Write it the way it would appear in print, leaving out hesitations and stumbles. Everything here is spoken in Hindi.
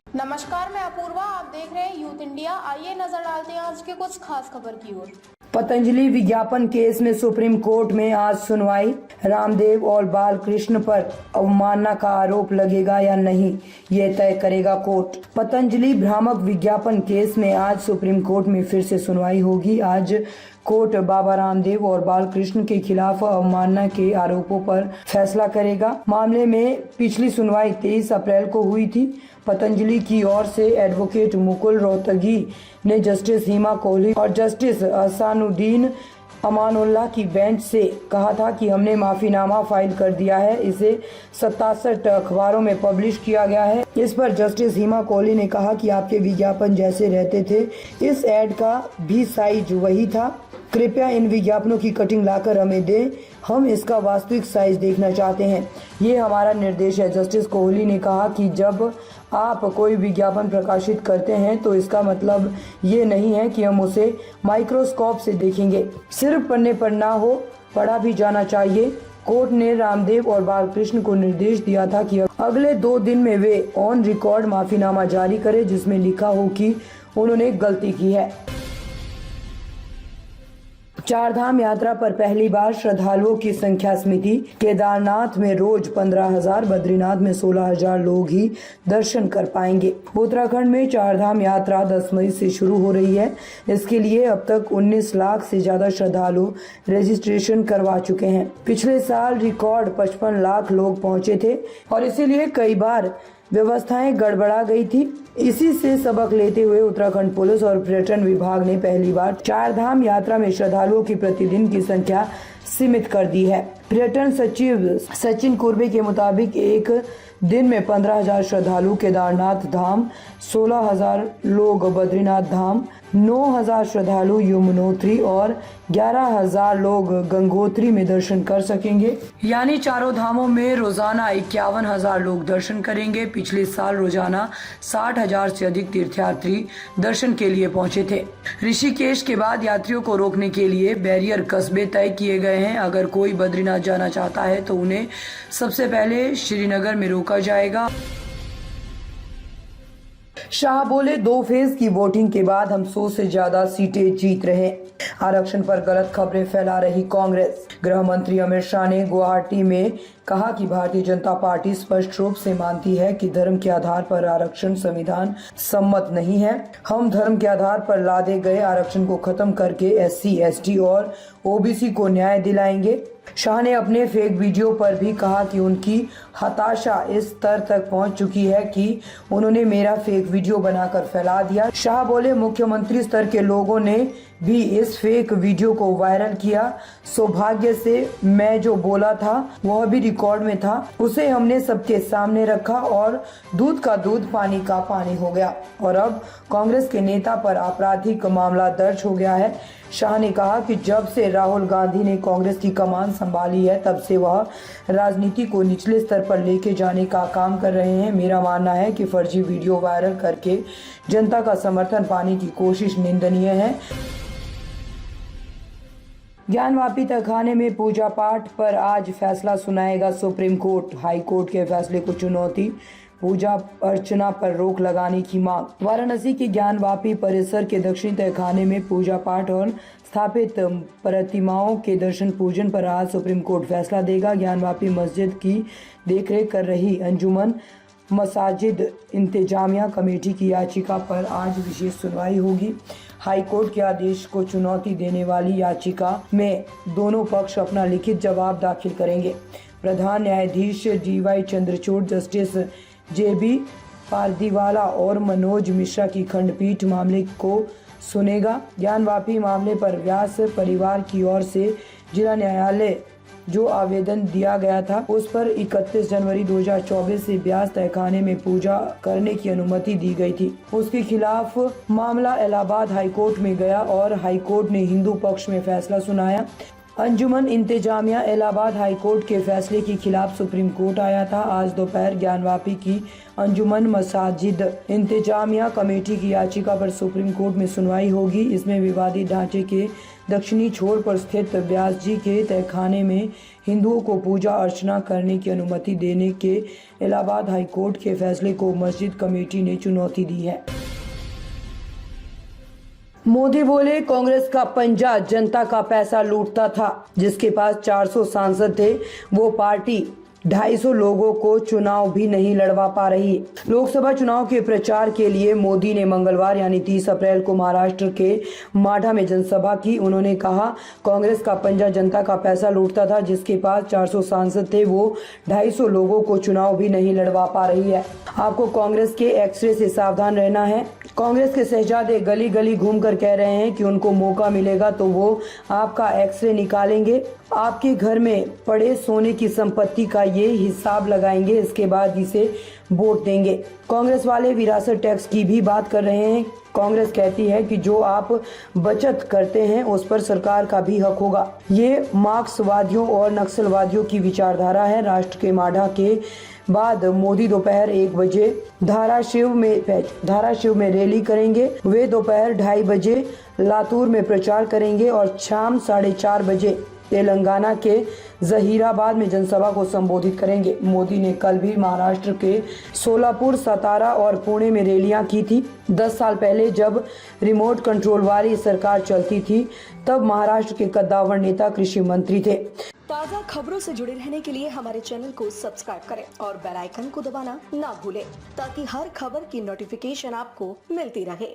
नमस्कार, मैं अपूर्वा। आप देख रहे हैं यूथ इंडिया। आइए नजर डालते हैं आज के कुछ खास खबर की ओर। पतंजलि विज्ञापन केस में सुप्रीम कोर्ट में आज सुनवाई। रामदेव और बालकृष्ण पर अवमानना का आरोप लगेगा या नहीं, ये तय करेगा कोर्ट। पतंजलि भ्रामक विज्ञापन केस में आज सुप्रीम कोर्ट में फिर से सुनवाई होगी। आज कोर्ट बाबा रामदेव और बालकृष्ण के खिलाफ अवमानना के आरोपों पर फैसला करेगा। मामले में पिछली सुनवाई 23 अप्रैल को हुई थी। पतंजलि की ओर से एडवोकेट मुकुल रोहतगी ने जस्टिस हिमा कोहली और जस्टिस अहसानुद्दीन अमानुल्लाह की बेंच से कहा था कि हमने माफीनामा फाइल कर दिया है, इसे 67 अखबारों में पब्लिश किया गया है। इस पर जस्टिस हिमा कोहली ने कहा कि आपके विज्ञापन जैसे रहते थे, इस एड का भी साइज वही था। कृपया इन विज्ञापनों की कटिंग लाकर हमें दें, हम इसका वास्तविक साइज देखना चाहते हैं, ये हमारा निर्देश है। जस्टिस कोहली ने कहा कि जब आप कोई विज्ञापन प्रकाशित करते हैं तो इसका मतलब ये नहीं है कि हम उसे माइक्रोस्कोप से देखेंगे, सिर्फ पन्ने पर ना हो, पढ़ा भी जाना चाहिए। कोर्ट ने रामदेव और बालकृष्ण को निर्देश दिया था कि अगले 2 दिन में वे ऑन रिकॉर्ड माफीनामा जारी करें जिसमें लिखा हो कि उन्होंने गलती की है। चारधाम यात्रा पर पहली बार श्रद्धालुओं की संख्या समिति। केदारनाथ में रोज 15,000, बद्रीनाथ में 16,000 लोग ही दर्शन कर पाएंगे। उत्तराखंड में चारधाम यात्रा 10 मई से शुरू हो रही है। इसके लिए अब तक 19 लाख से ज्यादा श्रद्धालु रजिस्ट्रेशन करवा चुके हैं। पिछले साल रिकॉर्ड 55 लाख लोग पहुंचे थे और इसीलिए कई बार व्यवस्थाएं गड़बड़ा गई थी। इसी से सबक लेते हुए उत्तराखंड पुलिस और पर्यटन विभाग ने पहली बार चारधाम यात्रा में श्रद्धालुओं की प्रतिदिन की संख्या सीमित कर दी है। पर्यटन सचिव सचिन कुर्बे के मुताबिक एक दिन में 15,000 श्रद्धालु केदारनाथ धाम, 16,000 लोग बद्रीनाथ धाम, 9,000 श्रद्धालु यमुनोत्री और 11,000 लोग गंगोत्री में दर्शन कर सकेंगे। यानी चारों धामों में रोजाना 51,000 लोग दर्शन करेंगे। पिछले साल रोजाना 60,000 से अधिक तीर्थयात्री दर्शन के लिए पहुंचे थे। ऋषिकेश के बाद यात्रियों को रोकने के लिए बैरियर कस्बे तय किए गए हैं। अगर कोई बद्रीनाथ जाना चाहता है तो उन्हें सबसे पहले श्रीनगर में रोका जाएगा। शाह बोले 2 फेज की वोटिंग के बाद हम 100 से ज्यादा सीटें जीत रहे। आरक्षण पर गलत खबरें फैला रही कांग्रेस। गृह मंत्री अमित शाह ने गुवाहाटी में कहा कि भारतीय जनता पार्टी स्पष्ट रूप से मानती है कि धर्म के आधार पर आरक्षण संविधान सम्मत नहीं है। हम धर्म के आधार पर लादे गए आरक्षण को खत्म करके SC, ST और OBC को न्याय दिलाएंगे। शाह ने अपने फेक वीडियो पर भी कहा कि उनकी हताशा इस स्तर तक पहुंच चुकी है कि उन्होंने मेरा फेक वीडियो बनाकर फैला दिया। शाह बोले मुख्यमंत्री स्तर के लोगों ने भी इस फेक वीडियो को वायरल किया। सौभाग्य से मैं जो बोला था वह भी रिकॉर्ड में था, उसे हमने सबके सामने रखा और दूध का दूध पानी का पानी हो गया और अब कांग्रेस के नेता पर आपराधिक मामला दर्ज हो गया है। शाह ने कहा कि जब से राहुल गांधी ने कांग्रेस की कमान संभाली है तब से वह राजनीति को निचले स्तर पर लेके जाने का काम कर रहे हैं। मेरा मानना है कि फर्जी वीडियो वायरल करके जनता का समर्थन पाने की कोशिश निंदनीय है। ज्ञानवापी तहखाने में पूजा पाठ पर आज फैसला सुनाएगा सुप्रीम कोर्ट। हाई कोर्ट के फैसले को चुनौती, पूजा अर्चना पर रोक लगाने की मांग। वाराणसी के ज्ञानवापी परिसर के दक्षिणी तहखाने में पूजा पाठ और स्थापित प्रतिमाओं के दर्शन पूजन पर आज सुप्रीम कोर्ट फैसला देगा। ज्ञानवापी मस्जिद की देखरेख कर रही अंजुमन मसाजिद इंतजामिया कमेटी की याचिका पर आज विशेष सुनवाई होगी। हाई कोर्ट के आदेश को चुनौती देने वाली याचिका में दोनों पक्ष अपना लिखित जवाब दाखिल करेंगे। प्रधान न्यायाधीश DY Chandrachud, justice JB Pardiwala और मनोज मिश्रा की खंडपीठ मामले को सुनेगा। ज्ञानवापी मामले पर व्यास परिवार की ओर से जिला न्यायालय जो आवेदन दिया गया था उस पर 31 जनवरी 2024 से व्यास तहखाने में पूजा करने की अनुमति दी गई थी। उसके खिलाफ मामला इलाहाबाद हाईकोर्ट में गया और हाईकोर्ट ने हिंदू पक्ष में फैसला सुनाया। अंजुमन इंतजामिया इलाहाबाद हाईकोर्ट के फैसले के खिलाफ सुप्रीम कोर्ट आया था। आज दोपहर ज्ञानवापी की अंजुमन मसाजिद इंतजामिया कमेटी की याचिका पर सुप्रीम कोर्ट में सुनवाई होगी। इसमें विवादित ढांचे के दक्षिणी छोर पर स्थित व्यास जी के तहखाने में हिंदुओं को पूजा अर्चना करने की अनुमति देने के इलाहाबाद हाई कोर्ट के फैसले को मस्जिद कमेटी ने चुनौती दी है। मोदी बोले, कांग्रेस का पंजा जनता का पैसा लूटता था। जिसके पास 400 सांसद थे वो पार्टी 250 लोगों को चुनाव भी नहीं लड़वा पा रही। लोकसभा चुनाव के प्रचार के लिए मोदी ने मंगलवार यानी 30 अप्रैल को महाराष्ट्र के माढा में जनसभा की। उन्होंने कहा, कांग्रेस का पंजा जनता का पैसा लूटता था। जिसके पास 400 सांसद थे वो 250 लोगों को चुनाव भी नहीं लड़वा पा रही है। आपको कांग्रेस के एक्सरे से सावधान रहना है। कांग्रेस के शहजादे गली गली घूमकर कह रहे हैं कि उनको मौका मिलेगा तो वो आपका एक्सरे निकालेंगे, आपके घर में पड़े सोने की संपत्ति का ये हिसाब लगाएंगे, इसके बाद इसे वोट देंगे। कांग्रेस वाले विरासत टैक्स की भी बात कर रहे हैं। कांग्रेस कहती है कि जो आप बचत करते हैं उस पर सरकार का भी हक होगा। ये मार्क्सवादियों और नक्सलवादियों की विचारधारा है। राष्ट्र के माढा के बाद मोदी दोपहर 1 बजे धाराशिव में रैली करेंगे। वे दोपहर 2:30 बजे लातूर में प्रचार करेंगे और शाम 4:30 बजे तेलंगाना के जहीराबाद में जनसभा को संबोधित करेंगे। मोदी ने कल भी महाराष्ट्र के सोलापुर, सतारा और पुणे में रैलियां की थी। 10 साल पहले जब रिमोट कंट्रोल वाली सरकार चलती थी तब महाराष्ट्र के कद्दावर नेता कृषि मंत्री थे। ताज़ा खबरों से जुड़े रहने के लिए हमारे चैनल को सब्सक्राइब करें और बेल आइकन को दबाना ना भूलें ताकि हर खबर की नोटिफिकेशन आपको मिलती रहे।